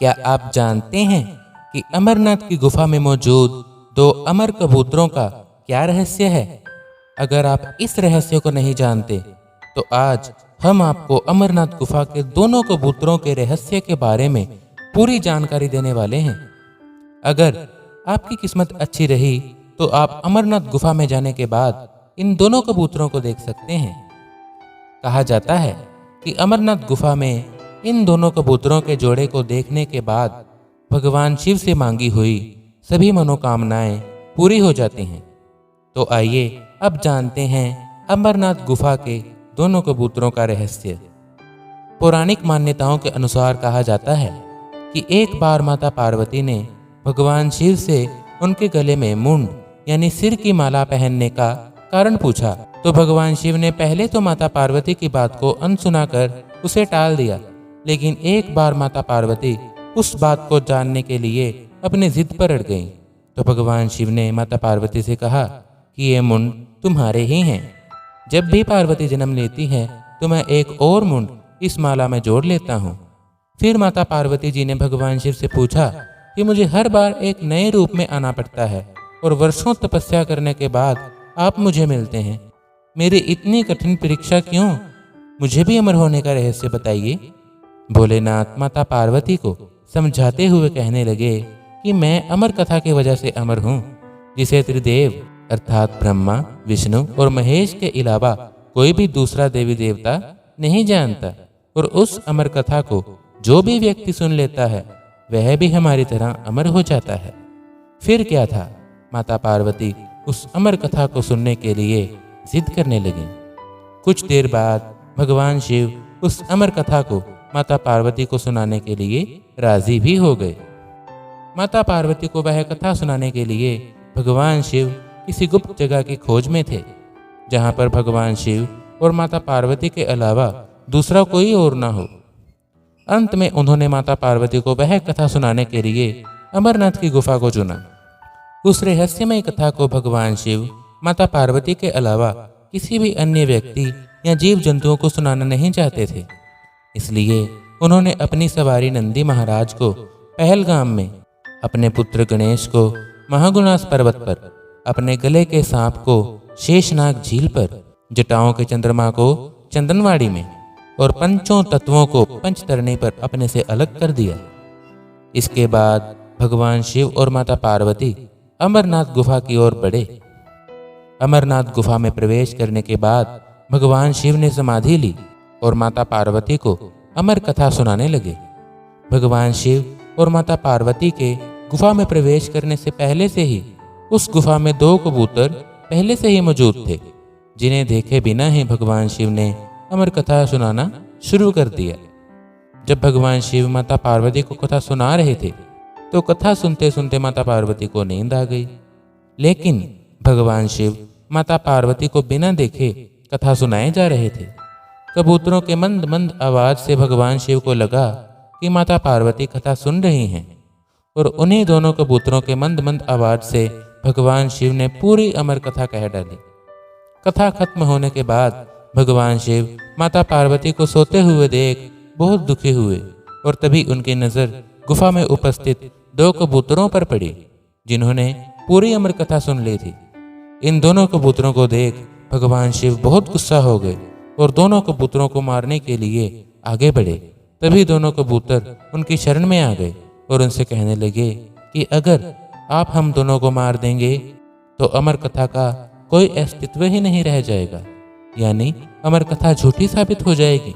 क्या आप जानते हैं कि अमरनाथ की गुफा में मौजूद 2 अमर कबूतरों का क्या रहस्य है? अगर आप इस रहस्य को नहीं जानते तो आज हम आपको अमरनाथ गुफा के दोनों कबूतरों के रहस्य के बारे में पूरी जानकारी देने वाले हैं। अगर आपकी किस्मत अच्छी रही तो आप अमरनाथ गुफा में जाने के बाद इन दोनों कबूतरों को देख सकते हैं। कहा जाता है कि अमरनाथ गुफा में इन दोनों कबूतरों के जोड़े को देखने के बाद भगवान शिव से मांगी हुई सभी मनोकामनाएं पूरी हो जाती हैं। तो आइए अब जानते हैं अमरनाथ गुफा के दोनों कबूतरों का रहस्य। पौराणिक मान्यताओं के अनुसार कहा जाता है कि एक बार माता पार्वती ने भगवान शिव से उनके गले में मुंड यानी सिर की माला पहनने का कारण पूछा, तो भगवान शिव ने पहले तो माता पार्वती की बात को अनसुना कर उसे टाल दिया, लेकिन एक बार माता पार्वती उस बात को जानने के लिए अपनी जिद पर अड़ गईं। तो भगवान शिव ने माता पार्वती से कहा कि ये मुंड तुम्हारे ही हैं। जब भी पार्वती जन्म लेती है तो मैं एक और मुंड इस माला में जोड़ लेता हूँ। फिर माता पार्वती जी ने भगवान शिव से पूछा कि मुझे हर बार एक नए रूप में आना पड़ता है और वर्षों तपस्या करने के बाद आप मुझे मिलते हैं। मेरी इतनी कठिन परीक्षा क्यों? मुझे भी अमर होने का रहस्य बताइए। भोलेनाथ माता पार्वती को समझाते हुए कहने लगे कि मैं अमर कथा की वजह से अमर हूँ, जिसे त्रिदेव अर्थात ब्रह्मा, विष्णु और महेश के अलावा कोई भी दूसरा देवी देवता नहीं जानता। और उस अमर कथा को जो भी व्यक्ति सुन लेता है वह भी हमारी तरह अमर हो जाता है। फिर क्या था, माता पार्वती उस अमर कथा को सुनने के लिए जिद करने लगी। कुछ देर बाद भगवान शिव उस अमर कथा को माता पार्वती को सुनाने के लिए राजी भी हो गए। माता पार्वती को वह कथा सुनाने के लिए भगवान शिव किसी गुप्त जगह की खोज में थे, जहां पर भगवान शिव और माता पार्वती के अलावा दूसरा कोई और ना हो। अंत में उन्होंने माता पार्वती को वह कथा सुनाने के लिए अमरनाथ की गुफा को चुना। उस रहस्यमय कथा को भगवान शिव माता पार्वती के अलावा किसी भी अन्य व्यक्ति या जीव जंतुओं को सुनाना नहीं चाहते थे। इसलिए उन्होंने अपनी सवारी नंदी महाराज को पहलगाम में, अपने पुत्र गणेश को महागुणास पर्वत पर, अपने गले के सांप को शेषनाग झील पर, जटाओं के चंद्रमा को चंदनवाड़ी में और पंचों तत्वों को पंचतरणी पर अपने से अलग कर दिया। इसके बाद भगवान शिव और माता पार्वती अमरनाथ गुफा की ओर बढ़े। अमरनाथ गुफा में प्रवेश करने के बाद भगवान शिव ने समाधि ली और माता पार्वती को अमर कथा सुनाने लगे। भगवान शिव और माता पार्वती के गुफा में प्रवेश करने से पहले से ही उस गुफा में 2 कबूतर पहले से ही मौजूद थे, जिन्हें देखे बिना ही भगवान शिव ने अमर कथा सुनाना शुरू कर दिया। जब भगवान शिव माता पार्वती को कथा सुना रहे थे तो कथा सुनते सुनते माता पार्वती को नींद आ गई, लेकिन भगवान शिव माता पार्वती को बिना देखे कथा सुनाए जा रहे थे। कबूतरों के मंद मंद आवाज से भगवान शिव को लगा कि माता पार्वती कथा सुन रही हैं, और उन्हीं दोनों कबूतरों के मंद मंद आवाज से भगवान शिव ने पूरी अमर कथा कह डाली। कथा खत्म होने के बाद भगवान शिव माता पार्वती को सोते हुए देख बहुत दुखी हुए, और तभी उनकी नजर गुफा में उपस्थित 2 कबूतरों पर पड़ी, जिन्होंने पूरी अमर कथा सुन ली थी। इन दोनों कबूतरों को देख भगवान शिव बहुत गुस्सा हो गए और दोनों कबूतरों को मारने के लिए आगे बढ़े। तभी दोनों कबूतर उनकी शरण में आ गए और उनसे कहने लगे कि अगर आप हम दोनों को मार देंगे तो अमर कथा का कोई अस्तित्व ही नहीं रह जाएगा, यानी अमर कथा झूठी साबित हो जाएगी।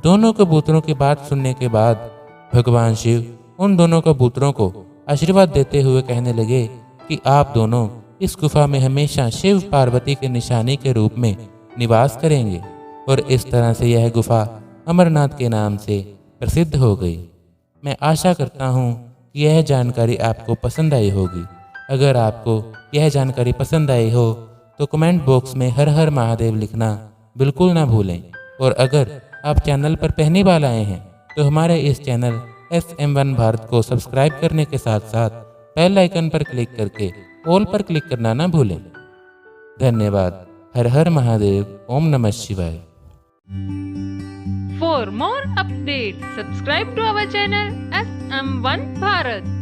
दोनों कबूतरों की बात सुनने के बाद भगवान शिव उन दोनों कबूतरों को आशीर्वाद देते हुए कहने लगे कि आप दोनों इस गुफा में हमेशा शिव पार्वती के निशानी के रूप में निवास करेंगे, और इस तरह से यह गुफा अमरनाथ के नाम से प्रसिद्ध हो गई। मैं आशा करता हूँ कि यह जानकारी आपको पसंद आई होगी। अगर आपको यह जानकारी पसंद आई हो तो कमेंट बॉक्स में हर हर महादेव लिखना बिल्कुल ना भूलें, और अगर आप चैनल पर पहली बार आए हैं तो हमारे इस चैनल SM1 भारत को सब्सक्राइब करने के साथ साथ बेल आइकन पर क्लिक करके ऑल पर क्लिक करना ना भूलें। धन्यवाद। हर हर महादेव। ओम नमः शिवाय। For more updates, subscribe to our channel M1 Bharat.